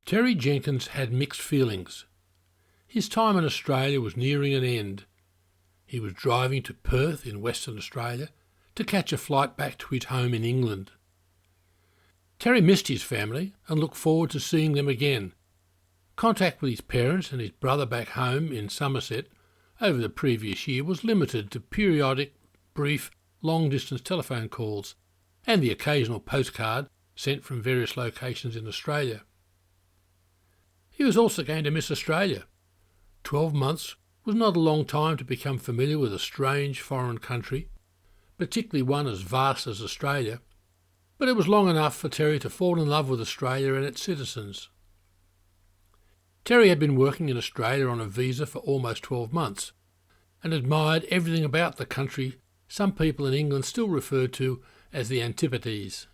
Terry Jenkins had mixed feelings. His time in Australia was nearing an end. He was driving to Perth in Western Australia to catch a flight back to his home in England. Terry missed his family and looked forward to seeing them again. Contact with his parents and his brother back home in Somerset over the previous year was limited to periodic, brief, long-distance telephone calls and the occasional postcard sent from various locations in Australia. He was also going to miss Australia. 12 months was not a long time to become familiar with a strange foreign country, particularly one as vast as Australia, but it was long enough for Terry to fall in love with Australia and its citizens. Terry had been working in Australia on a visa for almost 12 months and admired everything about the country some people in England still referred to as the Antipodes.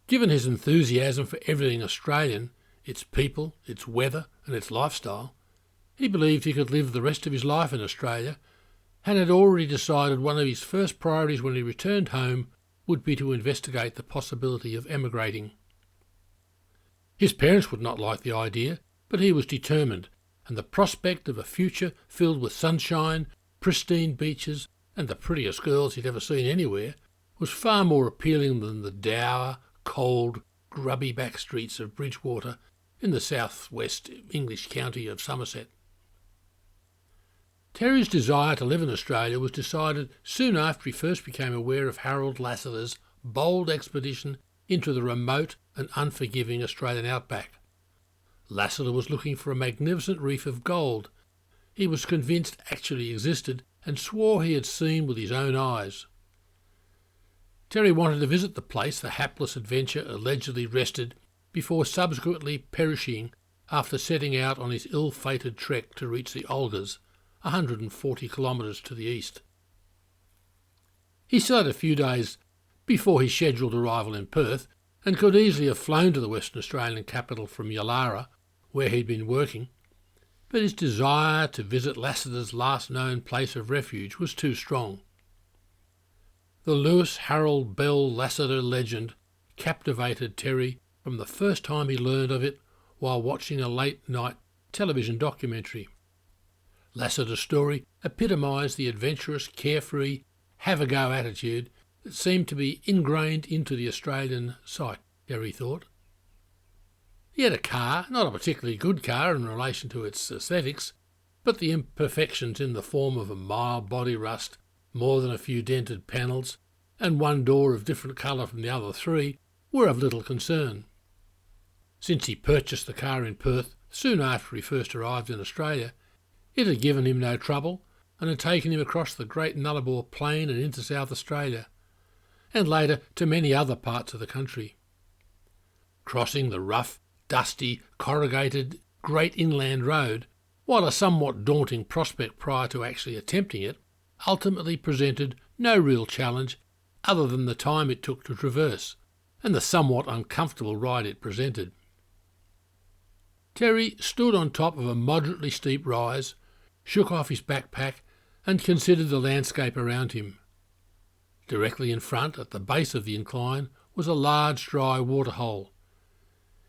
Given his enthusiasm for everything Australian, its people, its weather and its lifestyle, he believed he could live the rest of his life in Australia and had already decided one of his first priorities when he returned home would be to investigate the possibility of emigrating. His parents would not like the idea, but he was determined, and the prospect of a future filled with sunshine, pristine beaches and the prettiest girls he'd ever seen anywhere was far more appealing than the dour, cold, grubby back streets of Bridgewater in the south-west English county of Somerset. Terry's desire to live in Australia was decided soon after he first became aware of Harold Lasseter's bold expedition into the remote and unforgiving Australian outback. Lasseter was looking for a magnificent reef of gold he was convinced actually existed and swore he had seen with his own eyes. Terry wanted to visit the place the hapless adventurer allegedly rested before subsequently perishing after setting out on his ill-fated trek to reach the Olgas, 140 kilometres to the east. He still had a few days before his scheduled arrival in Perth and could easily have flown to the Western Australian capital from Yalara, where he'd been working, but his desire to visit Lasseter's last known place of refuge was too strong. The Lewis Harold Bell Lasseter legend captivated Terry from the first time he learned of it while watching a late-night television documentary. Lasseter's story epitomised the adventurous, carefree, have-a-go attitude that seemed to be ingrained into the Australian psyche, Terry thought. He had a car, not a particularly good car in relation to its aesthetics, but the imperfections in the form of a mild body rust, more than a few dented panels, and one door of different colour from the other three were of little concern. Since he purchased the car in Perth soon after he first arrived in Australia, it had given him no trouble and had taken him across the Great Nullarbor Plain and into South Australia, and later to many other parts of the country. Crossing the rough, dusty, corrugated Great Inland Road, while a somewhat daunting prospect prior to actually attempting it, ultimately presented no real challenge other than the time it took to traverse and the somewhat uncomfortable ride it presented. Terry stood on top of a moderately steep rise, shook off his backpack and considered the landscape around him. Directly in front, at the base of the incline, was a large dry waterhole.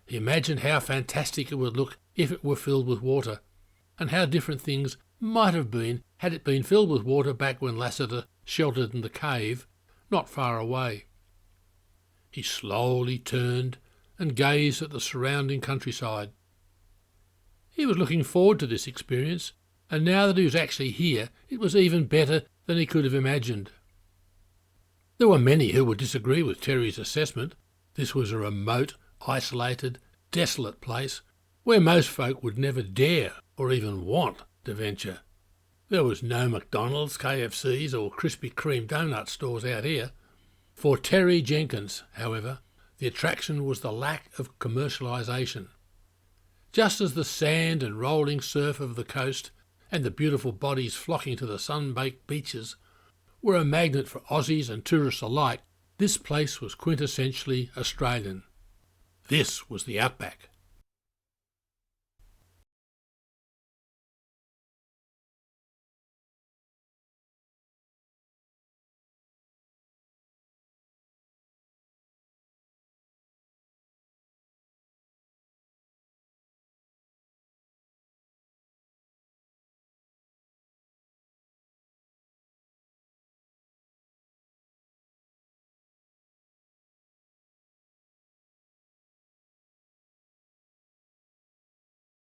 He imagined how fantastic it would look if it were filled with water, and how different things might have been had it been filled with water back when Lasseter sheltered in the cave, not far away. He slowly turned and gazed at the surrounding countryside. He was looking forward to this experience, and now that he was actually here, it was even better than he could have imagined. There were many who would disagree with Terry's assessment. This was a remote, isolated, desolate place where most folk would never dare or even want to venture. There was no McDonald's, KFCs or Krispy Kreme donut stores out here. For Terry Jenkins, however, the attraction was the lack of commercialisation. Just as the sand and rolling surf of the coast and the beautiful bodies flocking to the sun-baked beaches were a magnet for Aussies and tourists alike, this place was quintessentially Australian. This was the outback.